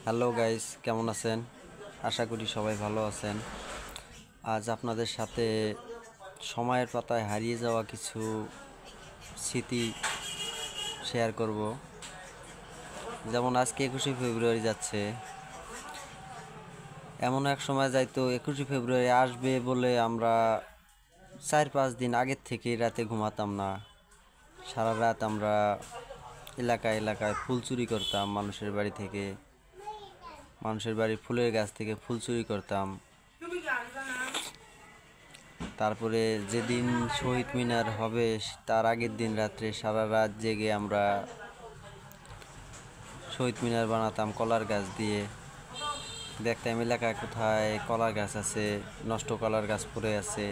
Hello guys, কেমন আছেন? আশা করি সবাই ভালো আছেন। আজ আপনাদের সাথে সময়ের পাতায় হারিয়ে যাওয়া কিছু স্মৃতি শেয়ার করব। যেমন আজকে 21শে ফেব্রুয়ারি যাচ্ছে। এমন এক সময় যাইতো 21শে ফেব্রুয়ারি আসবে বলে আমরা 4-5 দিন আগের থেকে রাতে ঘুমাতাম না। সারা রাত আমরা এলাকায় এলাকায় ফুল চুরি করতাম, মানুষের বাড়ির ফুলের গাছ থেকে ফুল চুরি করতাম। তারপরে যেদিন শহীদ মিনার হবে তার আগের দিন রাত্রে সারা রাত জেগে আমরা শহীদ মিনার বানাতাম কলার গাছ দিয়ে। দেখতাম এলাকায় কোথায় কলার গাছ আছে, নষ্ট কলার গাছ পড়ে আছে,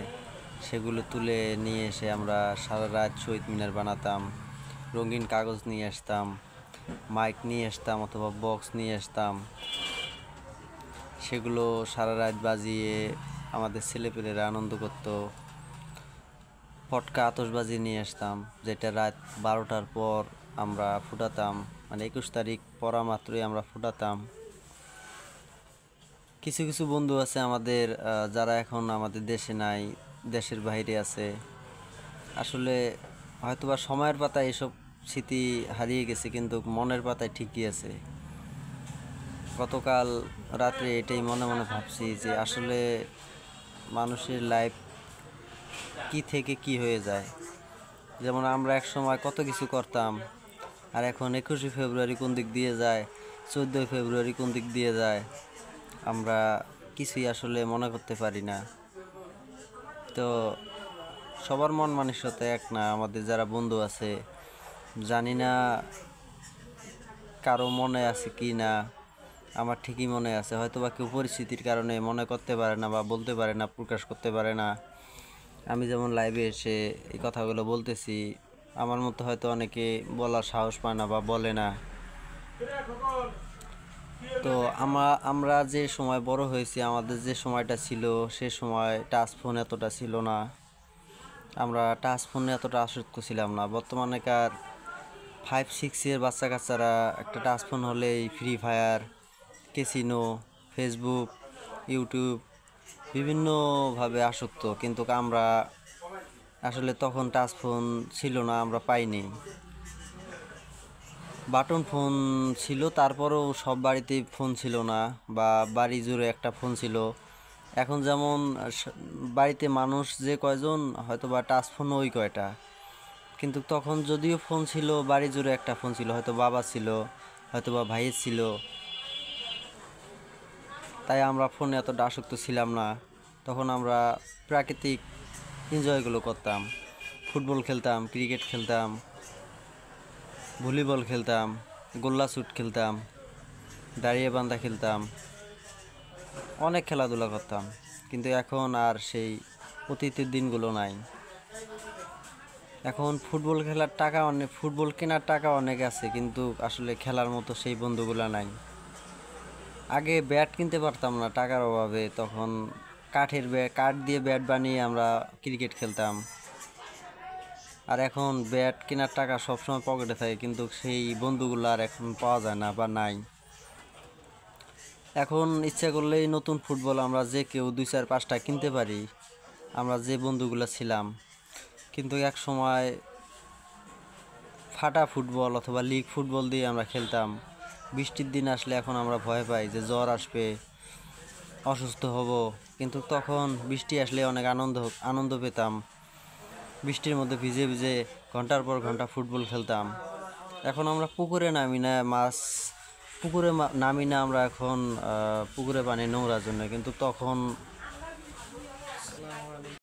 সেগুলো তুলে নিয়ে এসে আমরা সারা রাত শহীদ মিনার বানাতাম। রঙিন কাগজ নিয়ে আসতাম, মাইক নিয়ে আসতাম অথবা বক্স নিয়ে আসতাম, সেগুলো সারা রাত বাজিয়ে আমাদের ছেলেপেলেরা আনন্দ করতো। ফটকা আতশবাজি নিয়ে আসতাম, যেটা রাত 12টার পর আমরা ফুটাতাম, মানে 21 তারিখ পড়া মাত্রই আমরা ফুটাতাম। কিছু কিছু বন্ধু আছে আমাদের, যারা এখন আমাদের দেশে নাই, দেশের বাইরে আছে। আসলে হয়তোবা সময়ের পাতায় এসব স্মৃতি হারিয়ে গেছে, কিন্তু মনের পাতায় ঠিকই আছে। গতকাল রাত্রে এটাই মনে মনে ভাবছি যে আসলে মানুষের লাইফ কি থেকে কি হয়ে যায়। যেমন আমরা এক সময় কত কিছু করতাম, আর এখন 21শে ফেব্রুয়ারি কোন দিক দিয়ে যায়, 14ই ফেব্রুয়ারি কোন দিক দিয়ে যায়, আমরা কিছুই আসলে মনে করতে পারি না। তো সবার মন মানসিকতা এক না। আমাদের যারা বন্ধু আছে, জানি না কারো মনে আছে কি না, আমার ঠিকই মনে আছে। হয়তো বা কেউ পরিস্থিতির কারণে মনে করতে পারে না বা বলতে পারে না, প্রকাশ করতে পারে না। আমি যেমন লাইভে এসে এই কথাগুলো বলতেছি, আমার মতো হয়তো অনেকে বলার সাহস পায় না বা বলে না। তো আমরা যে সময় বড় হয়েছি, আমাদের যে সময়টা ছিল, সে সময় টাচ ফোন এতটা ছিল না। আমরা টাচ ফোনে এতটা আসক্ত ছিলাম না। বর্তমানেকার 5-6 এর বাচ্চা কাচ্চারা একটা টাচ ফোন হলেই free fire, casino, Facebook, YouTube বিভিন্নভাবে আসক্ত। কিন্তু আমরা আসলে তখন টাচ ফোন ছিল না, আমরা পাইনি। বাটন ফোন ছিল, তারপরেও সব বাড়িতেই ফোন ছিল না, বা বাড়ি জুড়ে একটা ফোন ছিল। এখন যেমন বাড়িতে মানুষ যে কয়জন, হয়তো বা টাচ ফোন ওই কয়টা। কিন্তু তখন যদিও ফোন ছিল, বাড়ি জুড়ে একটা ফোন ছিল, হয়তো বাবা ছিল, হয়তো বা ভাইয়ের ছিল। তাই আমরা ফোনে এতটা আসক্ত ছিলাম না। তখন আমরা প্রাকৃতিক এনজয়গুলো করতাম। ফুটবল খেলতাম, ক্রিকেট খেলতাম, ভলিবল খেলতাম, গোল্লা শুট খেলতাম, দাঁড়িয়ে বান্ধা খেলতাম, অনেক খেলাধুলা করতাম। কিন্তু এখন আর সেই অতীতের দিনগুলো নাই। এখন ফুটবল কেনার টাকা অনেক আছে, কিন্তু আসলে খেলার মতো সেই বন্ধুগুলো নাই। আগে ব্যাট কিনতে পারতাম না টাকার অভাবে, তখন কাঠ দিয়ে ব্যাট বানিয়ে আমরা ক্রিকেট খেলতাম। আর এখন ব্যাট কেনার টাকা সবসময় পকেটে থাকে, কিন্তু সেই বন্ধুগুলো আর এখন পাওয়া যায় না বা নাই। এখন ইচ্ছা করলেই নতুন ফুটবল আমরা যে কেউ 2-4-5টা কিনতে পারি, আমরা যে বন্ধুগুলো ছিলাম। কিন্তু এক সময় ফাটা ফুটবল অথবা লিগ ফুটবল দিয়ে আমরা খেলতাম। বৃষ্টির দিন আসলে এখন আমরা ভয় পাই যে জ্বর আসবে, অসুস্থ হব। কিন্তু তখন বৃষ্টি আসলে অনেক আনন্দ পেতাম। বৃষ্টির মধ্যে ভিজে ভিজে ঘন্টার পর ঘন্টা ফুটবল খেলতাম। এখন আমরা পুকুরে নামি না আমরা এখন, পুকুরে পানি নোংরার জন্য। কিন্তু তখন